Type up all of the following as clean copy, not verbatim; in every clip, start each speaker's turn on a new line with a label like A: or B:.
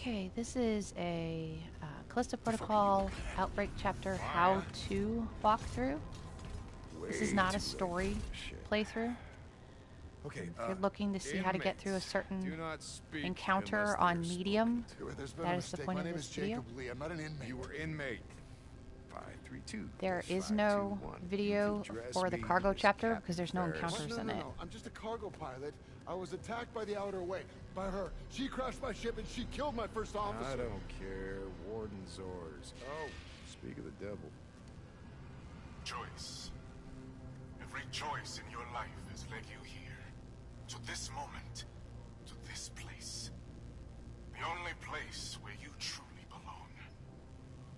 A: Okay, this is a Callisto Protocol Outbreak Chapter how-to walkthrough. This is not a story playthrough.
B: Okay,
A: If you're looking to see how to get through a certain encounter on medium, that is the point of this video.
B: I'm not an inmate. You were inmate. 532.
A: There is no video for the cargo chapter because there's no encounters in it.
C: No, I'm just a cargo pilot. I was attacked by the Outer Way. By her. She crashed my ship and she killed my first officer.
B: I don't care. Warden's orders. Oh, speak of the devil.
D: Choice. Every choice in your life has led you here. To this moment. To this place. The only place where you truly belong.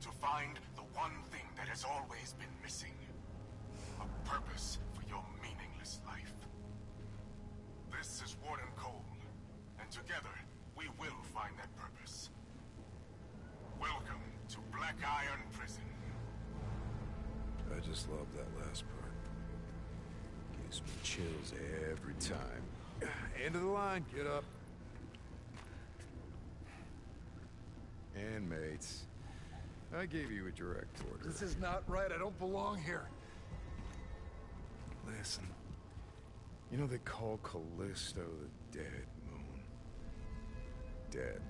D: To find the one thing that has always been missing. A purpose for your meaningless life. This is Warden Cole, and together we will find that purpose. Welcome to Black Iron Prison.
B: I just love that last part. Gives me chills every time. End of the line, get up. And mates, I gave you a direct order.
C: This is not right. I don't belong here.
B: Listen. You know they call Callisto the dead moon. Dead.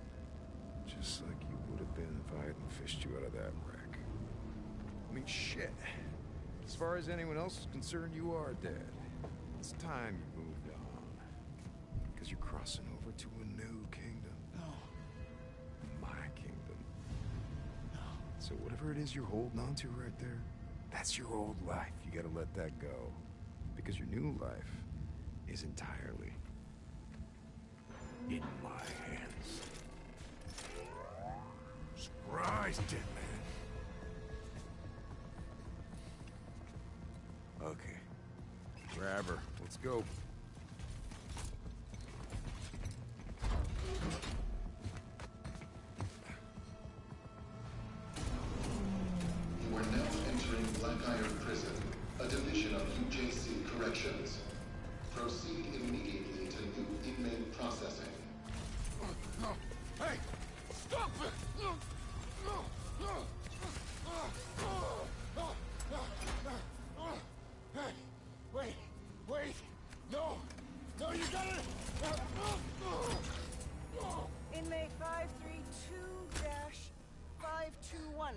B: Just like you would have been if I hadn't fished you out of that wreck. I mean, shit. As far as anyone else is concerned, you are dead. It's time you moved on. Because you're crossing over to a new kingdom.
C: No.
B: My kingdom.
C: No.
B: So whatever it is you're holding on to right there, that's your old life. You gotta let that go. Because your new life is entirely in my hands. Surprise, dead man. Okay. Grab her. Let's go.
E: You are now entering Black Iron Prison, a division of UJC Corrections. Proceed immediately to new inmate processing.
C: Hey! Stop it! Hey! Wait! No! No, you got it!
F: Inmate 532-521.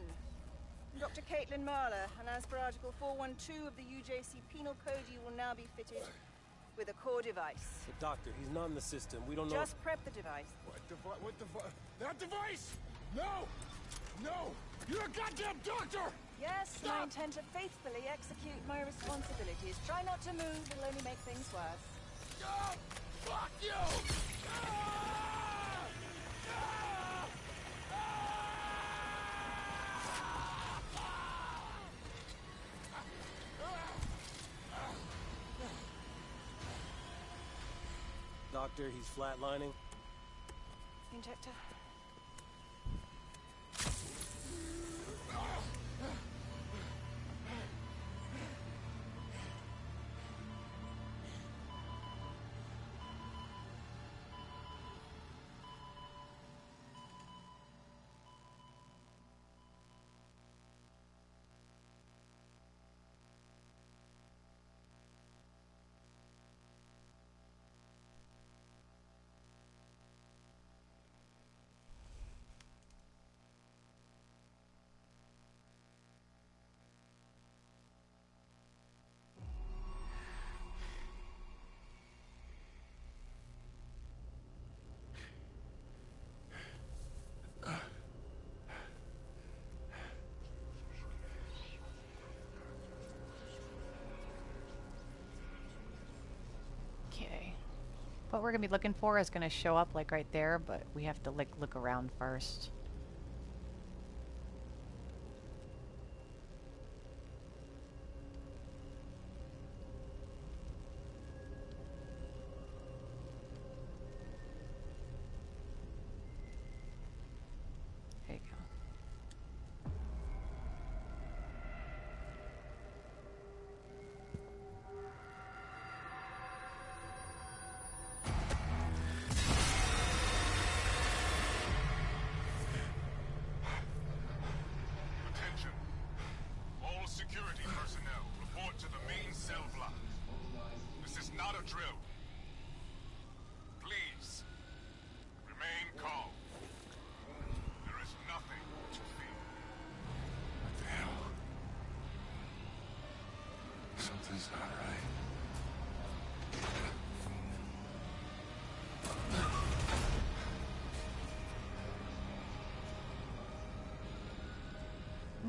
F: Dr. Caitlyn Mahler, and as per Article 412 of the UJC Penal Code, you will now be fitted with a core device.
G: But doctor, he's not in the system. We don't know.
F: Just prep the device.
C: What device? That device? No! No! You're a goddamn doctor!
F: Yes, and I intend to faithfully execute my responsibilities. Try not to move, it'll only make things worse.
C: Oh, fuck you!
G: Doctor, he's flatlining.
F: Injector.
A: Okay. What we're gonna be looking for is gonna show up like right there, but we have to like look around first. There you go.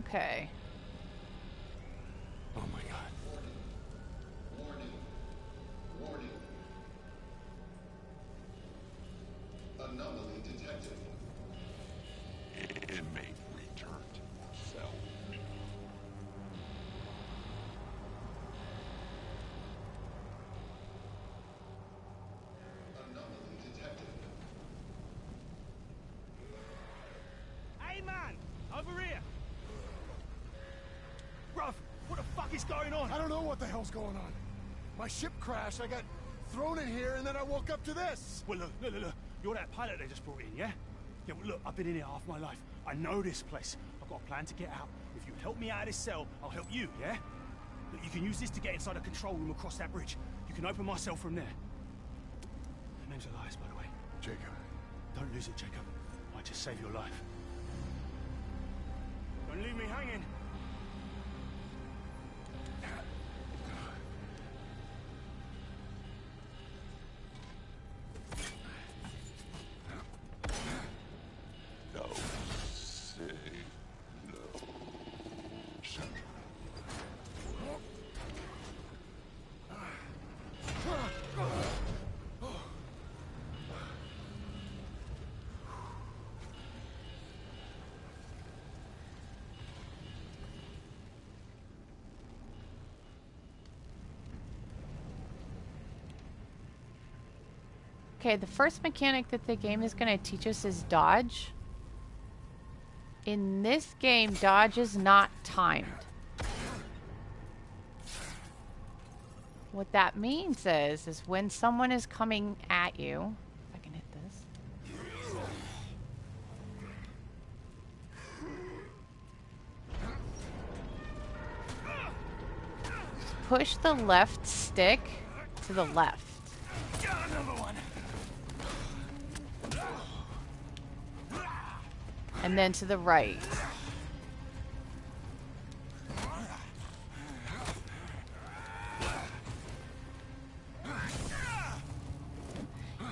A: Okay.
C: Oh my god.
E: Warning. Warning. Anomaly detected.
D: Inmate returned to cell.
E: Anomaly detected.
H: Hey man, over here. Bruv, what the fuck is going on?
C: I don't know what the hell's going on. My ship crashed, I got thrown in here, and then I woke up to this.
H: Well, look. You're that pilot they just brought in, yeah? Yeah, well, look, I've been in here half my life. I know this place. I've got a plan to get out. If you help me out of this cell, I'll help you, yeah? Look, you can use this to get inside a control room across that bridge. You can open my cell from there. My name's Elias, by the way.
C: Jacob.
H: Don't lose it, Jacob. I just saved your life. Don't leave me hanging.
D: No. Say no.
A: Okay, the first mechanic that the game is going to teach us is dodge. In this game, dodge is not timed. What that means is when someone is coming at you, if I can hit this. Push the left stick to the left. And then to the right.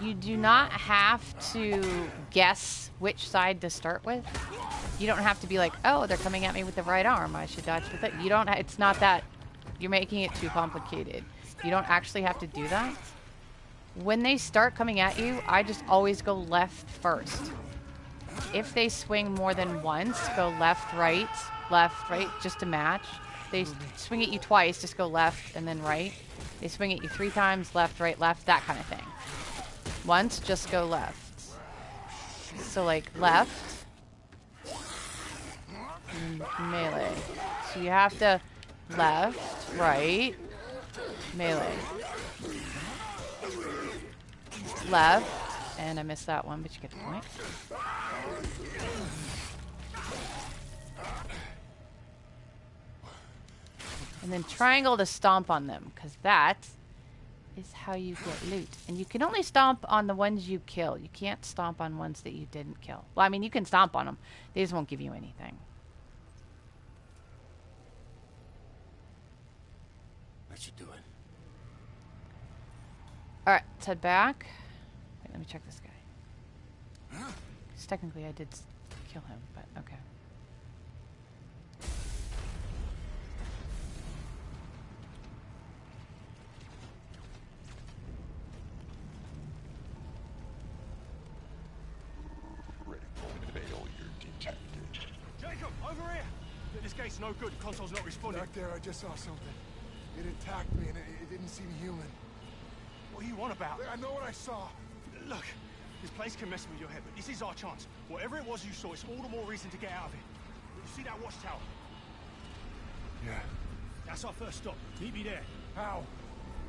A: You do not have to guess which side to start with. You don't have to be like, oh, they're coming at me with the right arm, I should dodge with it. You don't, it's not that, you're making it too complicated. You don't actually have to do that. When they start coming at you, I just always go left first. If they swing more than once, go left, right, just to match. They swing at you twice, just go left and then right. They swing at you 3 times, left, that kind of thing. Once, just go left. So like left, and melee. So you have to left, right, melee. Left, and I missed that one, but you get the point. And then triangle to stomp on them, because that is how you get loot. And you can only stomp on the ones you kill. You can't stomp on ones that you didn't kill. Well, I mean, you can stomp on them. They just won't give you anything.
C: That should do it.
A: Alright, let's head back. Wait, let me check this guy. Because technically I did kill him, but okay.
D: Failure detected.
H: Jacob, over here! This gate's no good. The console's not responding.
C: Back there, I just saw something. It attacked me, and it didn't seem human.
H: What are you on about?
C: I know what I saw.
H: Look, this place can mess with your head, but this is our chance. Whatever it was you saw, it's all the more reason to get out of it. You see that watchtower?
C: Yeah.
H: That's our first stop. Meet me there.
C: How?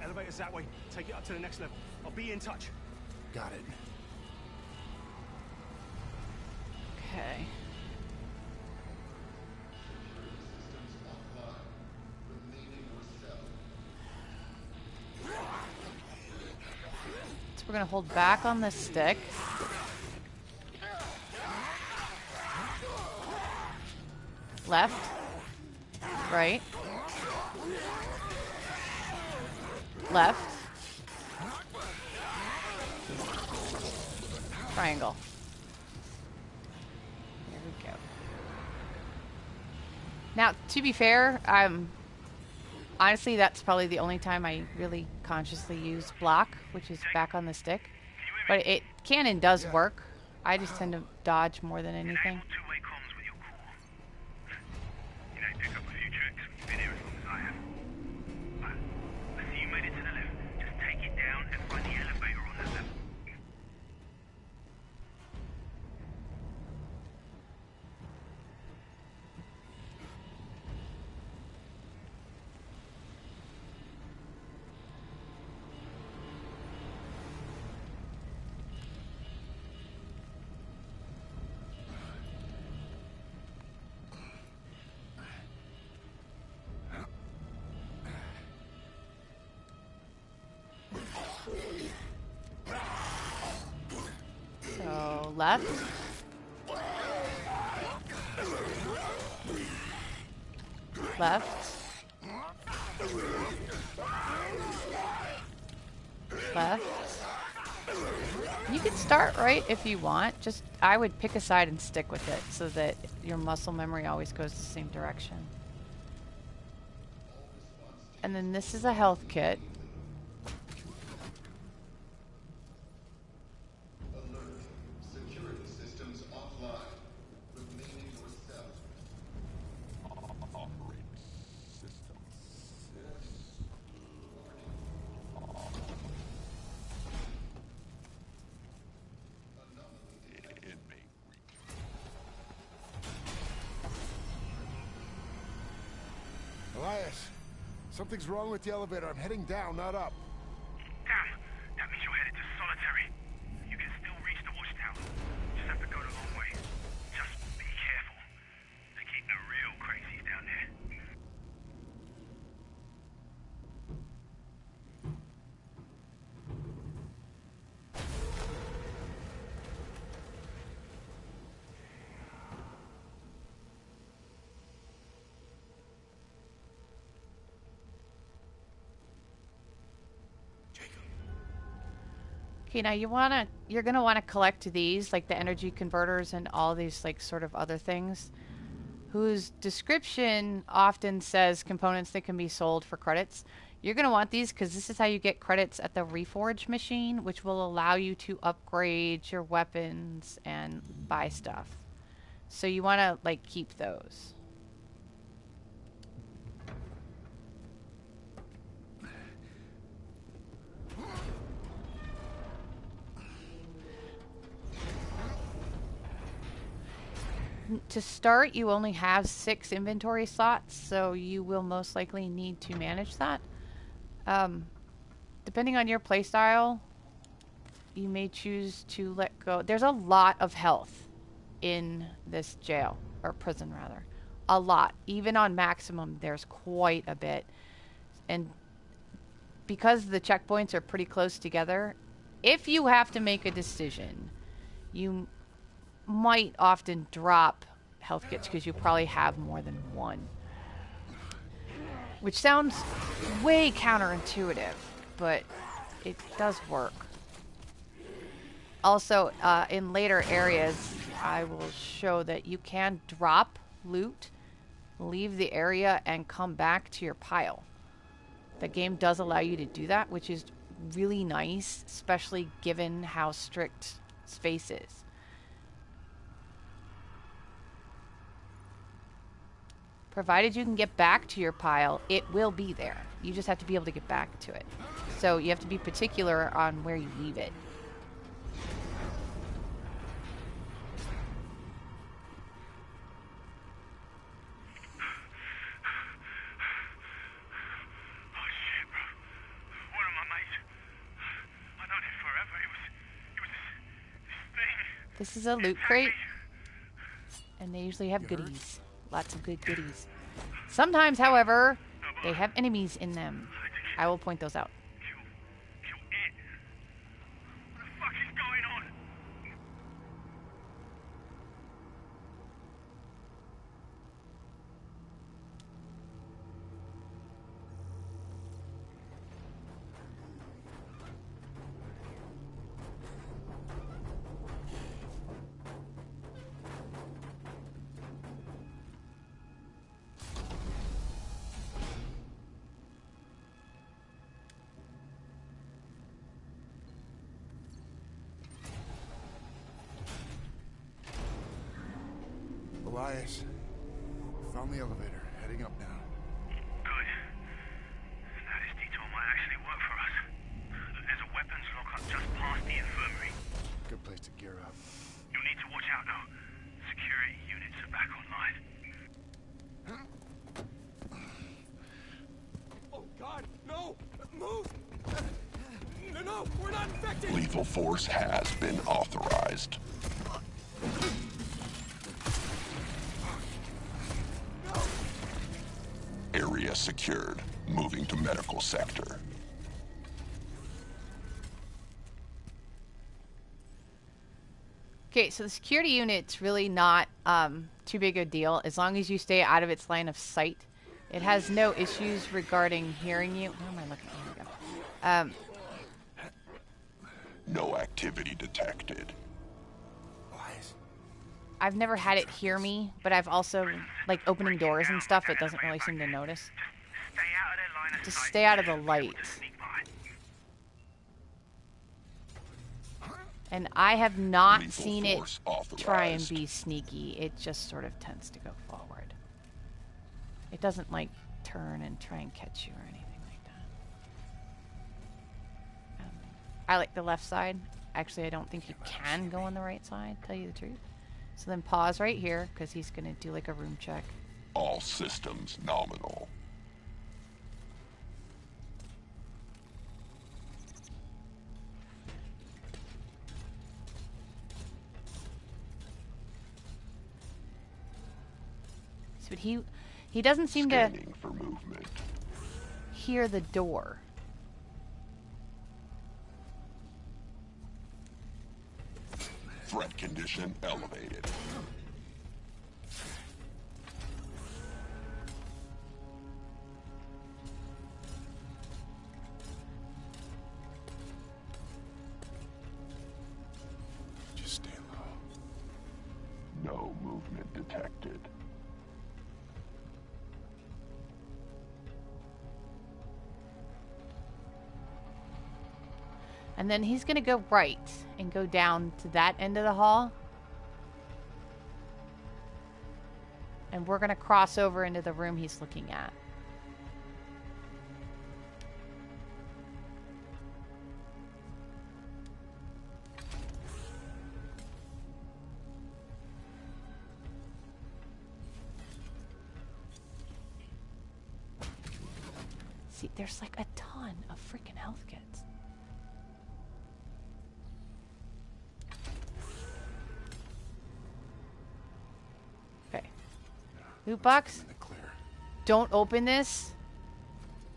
H: Elevator's that way. Take it up to the next level. I'll be in touch.
C: Got it.
A: Okay.
E: Systems offline. Remaining your cell.
A: So we're going to hold back on the stick. Left. Right. Left. Triangle. There we go. Now, to be fair, honestly, that's probably the only time I really consciously use block, which is back on the stick. But it can and does work. I just tend to dodge more than anything.
I: Two-way comms with your core. You know, pick up a few tricks when you've been here as long as I have. I see you made it to the left. Just take it down and find the elevator on that level.
A: So, left. Left. Left. You can start right if you want. Just, I would pick a side and stick with it so that your muscle memory always goes the same direction. And then this is a health kit.
E: Alert. Security systems offline. Remain yourself.
D: Operate systems. Inmate.
C: Elias, something's wrong with the elevator. I'm heading down, not up.
I: Damn, that means you're headed to solitary. You can still reach the watchtower. Just have to go the long way. Just be careful. They keep the real crazies down there.
A: Okay, now you're gonna wanna collect these, like the energy converters and all these like sort of other things, whose description often says components that can be sold for credits. You're gonna want these because this is how you get credits at the Reforge machine, which will allow you to upgrade your weapons and buy stuff. So you wanna like keep those. To start, you only have 6 inventory slots, so you will most likely need to manage that. Depending on your playstyle, you may choose to let go. There's a lot of health in this jail, or prison rather. A lot. Even on maximum, there's quite a bit. And because the checkpoints are pretty close together, if you have to make a decision, you might often drop health kits because you probably have more than one. Which sounds way counterintuitive, but it does work. Also, in later areas, I will show that you can drop loot, leave the area, and come back to your pile. The game does allow you to do that, which is really nice, especially given how strict space is. Provided you can get back to your pile, it will be there. You just have to be able to get back to it. So you have to be particular on where you leave it.
I: Oh shit, bro. One of my mates. I known him forever. It was this thing.
A: This is a loot crate. And they usually have goodies. Lots of good goodies. Sometimes, however, they have enemies in them. I will point those out.
I: Kill it. What the fuck is going on?
C: Elias. Found the elevator. Heading up now.
I: Good. Now this detour might actually work for us. There's a weapons lockup just past the infirmary.
C: Good place to gear up.
I: You'll need to watch out though. Security units are back online.
H: Oh God, no! Move! No, we're not infected!
J: Lethal force has been authorized. Area secured. Moving to medical sector.
A: Okay, so the security unit's really not too big a deal as long as you stay out of its line of sight. It has no issues regarding hearing you. Where am I looking? Here we go.
J: No activity detected.
A: I've never had it hear me, but I've also, like, opening doors and stuff, it doesn't really seem to notice.
I: Stay out of their line of
A: Just
I: sight.
A: stay out of the light.
I: Sneak by.
A: And I have not
J: Lethal
A: seen it
J: force authorized.
A: try and be sneaky. It just sort of tends to go forward. It doesn't, like, turn and try and catch you or anything like that. I like the left side. Actually, I don't think you can go on the right side, tell you the truth. So then pause right here, because he's going to do, like, a room check.
J: All systems nominal.
A: But he doesn't seem to
J: Scanning for movement.
A: hear the door.
J: Threat condition elevated.
B: Just stay low.
J: No movement detected.
A: And then he's going to go right and go down to that end of the hall. And we're going to cross over into the room he's looking at. See, there's like a ton of freaking health kits. Okay. Loot box.
B: In the clear.
A: Don't open this.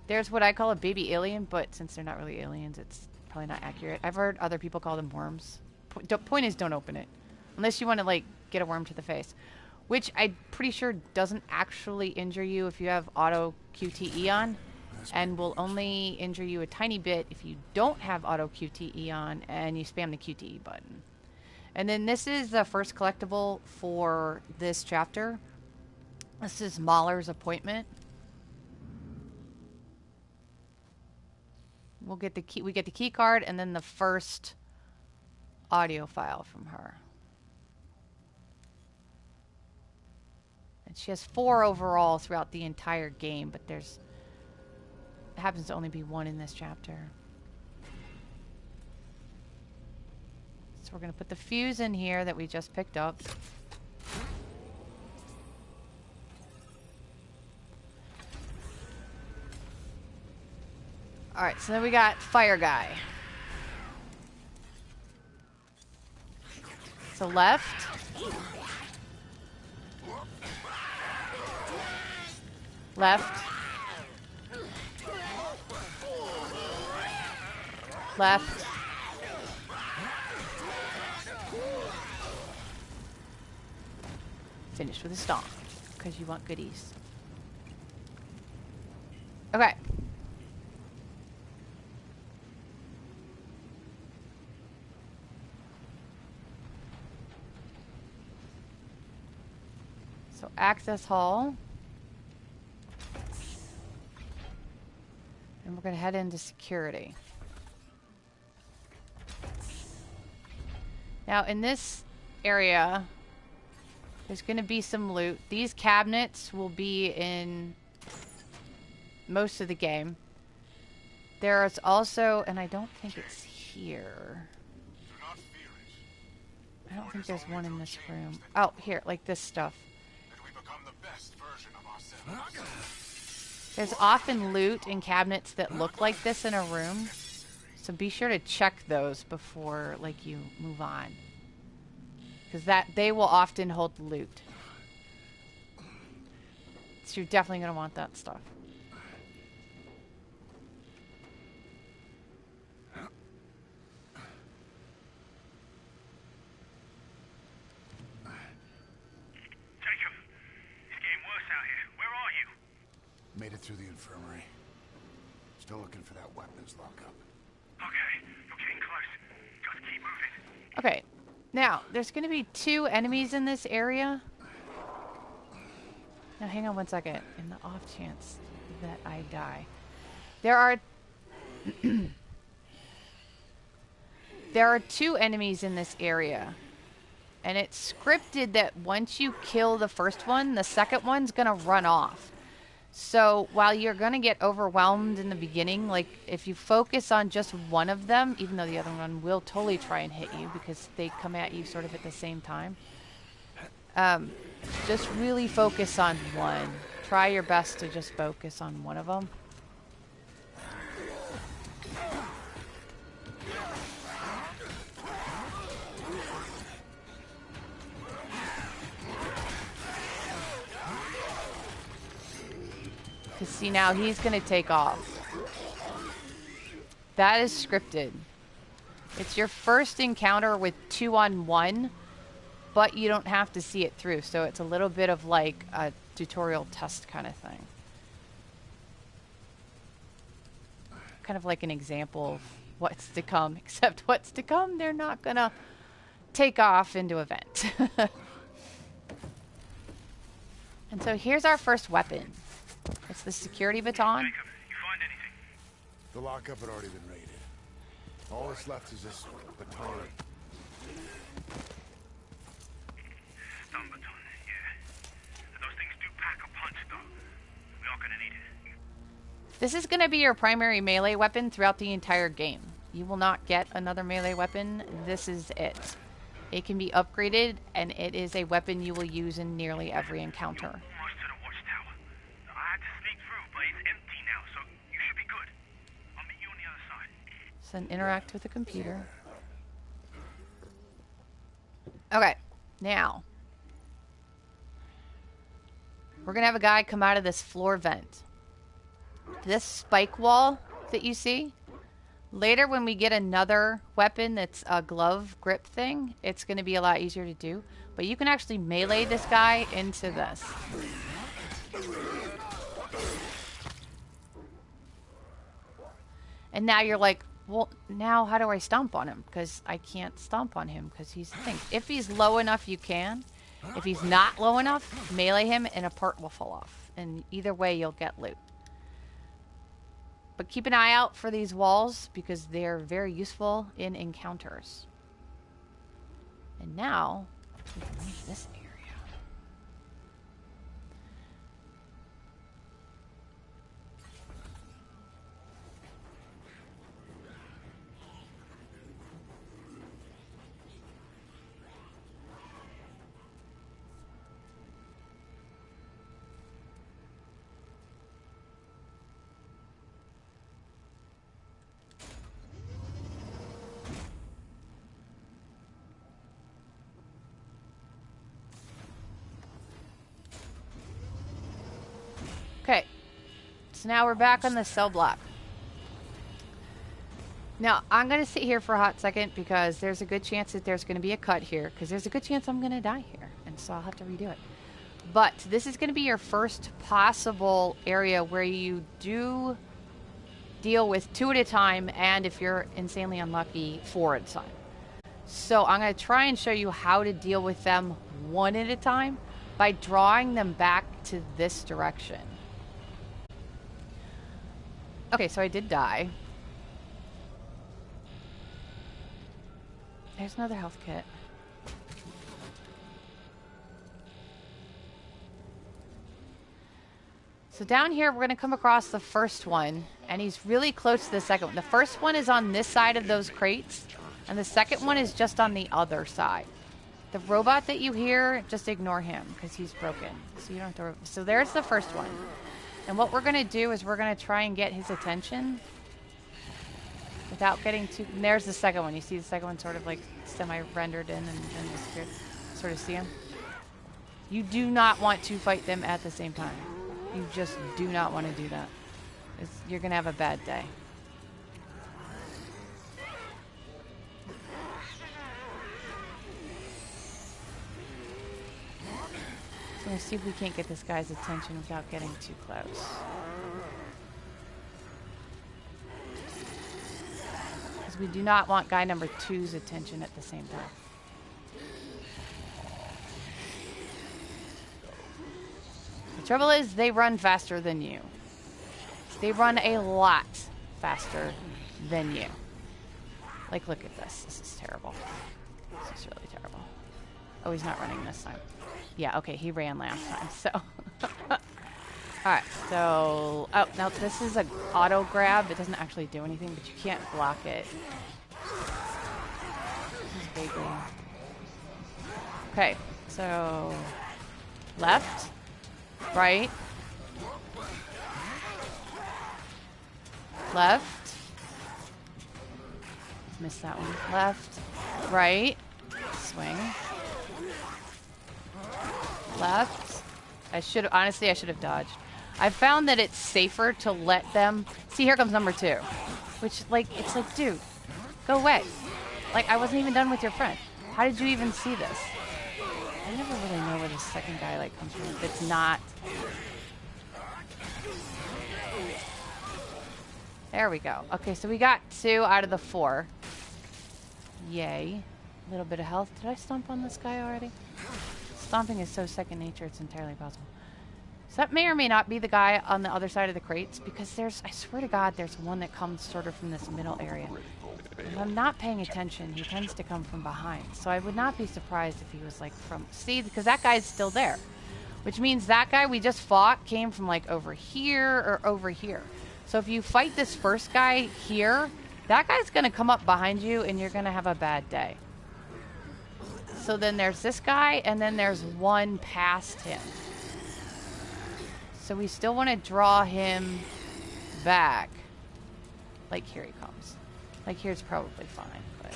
A: There's what I call a baby alien, but since they're not really aliens, it's probably not accurate. I've heard other people call them worms. Point is, don't open it. Unless you want to, like, get a worm to the face. Which I'm pretty sure doesn't actually injure you if you have auto QTE on. And will only injure you a tiny bit if you don't have auto QTE on and you spam the QTE button. And then this is the first collectible for this chapter. This is Mahler's appointment. We'll get the key. We get the key card and then the first audio file from her. And she has 4 overall throughout the entire game, but there's happens to only be 1 in this chapter. So we're going to put the fuse in here that we just picked up. Alright, so then we got Fire Guy. So left. Left. Left. Finish with a stomp, because you want goodies. Okay. So access hall. And we're going to head into security. Now, in this area, There's going to be some loot. These cabinets will be in most of the game. There's also, and I don't think it's here. I don't think there's one in this room. Oh, here, like this stuff. There's often loot in cabinets that look like this in a room. So be sure to check those before, like, you move on. Because they will often hold loot. So you're definitely going to want that stuff.
C: Made it through the infirmary. Still looking for that weapons lockup.
I: Okay, you're getting close. Just keep moving.
A: Okay, now there's going to be 2 enemies in this area. Now hang on one second. In the off chance that I die, there are there are 2 enemies in this area, and it's scripted that once you kill the first one, the second one's going to run off. So while you're going to get overwhelmed in the beginning, like if you focus on just one of them, even though the other one will totally try and hit you because they come at you sort of at the same time, just really focus on one. Try your best to just focus on one of them. Because see, now he's going to take off. That is scripted. It's your first encounter with 2-on-1, but you don't have to see it through. So it's a little bit of like a tutorial test kind of thing. Kind of like an example of what's to come. Except what's to come, they're not going to take off into a vent. And so here's our first weapon. It's the security baton.
I: Jacob, you find anything?
C: The lockup had already been raided. All that's left is this baton.
I: Stun baton, yeah. Those things do pack a punch, though. We are gonna need it.
A: This is going to be your primary melee weapon throughout the entire game. You will not get another melee weapon. This is it. It can be upgraded, and it is a weapon you will use in nearly every encounter.
I: Almost to the watchtower. I had to sneak through, but it's empty now, so you should be good. I'll meet you on the other side.
A: So then interact with the computer. Okay, now we're going to have a guy come out of this floor vent. This spike wall that you see, later when we get another weapon that's a glove grip thing, it's going to be a lot easier to do. But you can actually melee this guy into this. And now you're like, well, now how do I stomp on him? Because I can't stomp on him because he's the thing. If he's low enough, you can. If he's not low enough, melee him and a part will fall off. And either way, you'll get loot. But keep an eye out for these walls because they're very useful in encounters. And now, we can leave this area. Okay, so now we're back on the cell block. Now, I'm going to sit here for a hot second because there's a good chance that there's going to be a cut here because there's a good chance I'm going to die here, and so I'll have to redo it. But this is going to be your first possible area where you do deal with 2 at a time, and if you're insanely unlucky, 4 at a time. So I'm going to try and show you how to deal with them 1 at a time by drawing them back to this direction. Okay, so I did die. There's another health kit. So down here, we're going to come across the first one, and he's really close to the second one. The first one is on this side of those crates, and the second one is just on the other side. The robot that you hear, just ignore him, because he's broken. So you don't have to... So there's the first one. And what we're going to do is we're going to try and get his attention without getting too... And there's the second one. You see the second one sort of like semi-rendered in and then disappeared. Sort of see him? You do not want to fight them at the same time. You just do not want to do that. You're going to have a bad day. So let's see if we can't get this guy's attention without getting too close. Because we do not want guy number 2's attention at the same time. The trouble is, they run faster than you. They run a lot faster than you. Like, look at this. This is terrible. This is really terrible. Oh, he's not running this time. Yeah, okay, he ran last time, so. Alright, so... Oh, now this is an auto grab. It doesn't actually do anything, but you can't block it. Vaguely. Okay, so... Left. Right. Left. Missed that one. Left. Right. Swing. Left. Honestly, I should have dodged. I found that it's safer to let them... See, here comes number 2. Which, like, it's like, dude, go away. Like, I wasn't even done with your friend. How did you even see this? I never really know where the second guy, like, comes from. If it's not... There we go. Okay, so we got 2 out of the 4. Yay. A little bit of health. Did I stomp on this guy already? Stomping is so second nature, it's entirely possible. So that may or may not be the guy on the other side of the crates, because there's, I swear to God, there's one that comes sort of from this middle area. If I'm not paying attention, he tends to come from behind. So I would not be surprised if he was like from, see, because that guy's still there. Which means that guy we just fought came from like over here or over here. So if you fight this first guy here, that guy's going to come up behind you and you're going to have a bad day. So then there's this guy, and then there's one past him. So we still want to draw him back. Like, here he comes. Like, here's probably fine, but...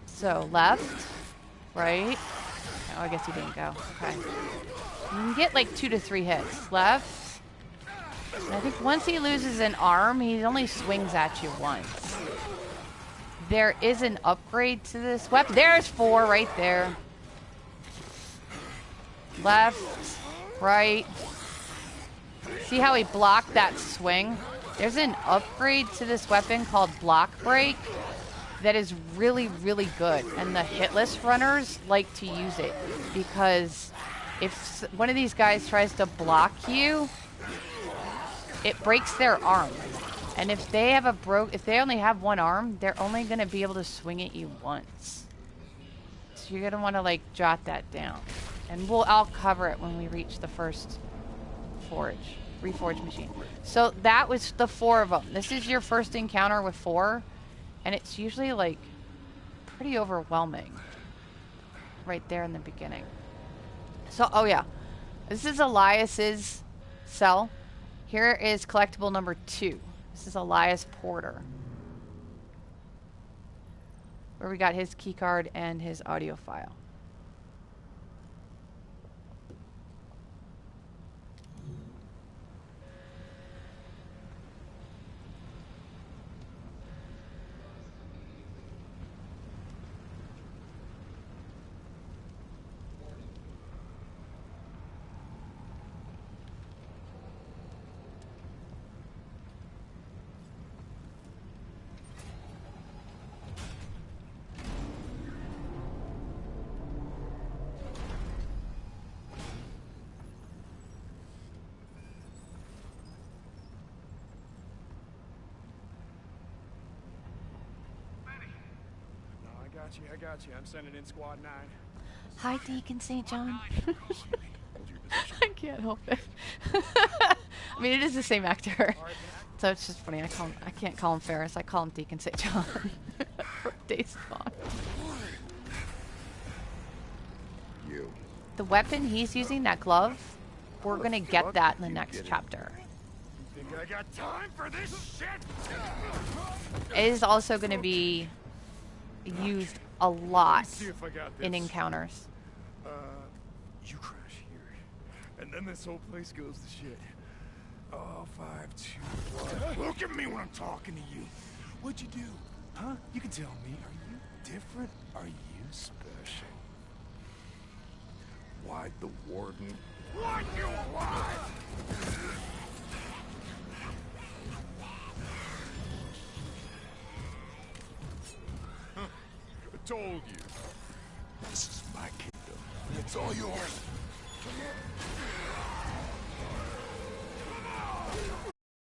A: So, left, right. Oh, I guess he didn't go. Okay. You can get, like, 2 to 3 hits. Left. And I think once he loses an arm, he only swings at you once. There is an upgrade to this weapon. There's 4 right there. Left, right. See how he blocked that swing? There's an upgrade to this weapon called Block Break that is really, really good. And the hitless runners like to use it because if one of these guys tries to block you, it breaks their arm. And if they have if they only have one arm, they're only going to be able to swing at you once. So you're going to want to like jot that down. And I'll cover it when we reach the first reforge machine. So that was the 4 of them. This is your first encounter with 4, and it's usually like pretty overwhelming right there in the beginning. So, oh yeah, this is Elias's cell. Here is collectible number 2. This is Elias Porter, where we got his key card and his audio file.
H: I got you. I'm sending in Squad 9.
A: Hi, Deacon St. John. I can't help it. I mean, it is the same actor, so it's just funny. I can't call him Ferris. I call him Deacon St. John from Days Gone.
B: You.
A: The weapon he's using, that glove, we're gonna get that in the next chapter.
B: You think I got time for this shit?
A: It is also gonna be used a lot
B: See if I got
A: in
B: this.
A: encounters.
B: You crash here, and then this whole place goes to shit. Oh, 5, 2, 1. Look at me when I'm talking to you. What'd you do? Huh? You can tell me. Are you different? Are you special? Why'd the warden want you alive? I told you. This is my kingdom. It's all yours.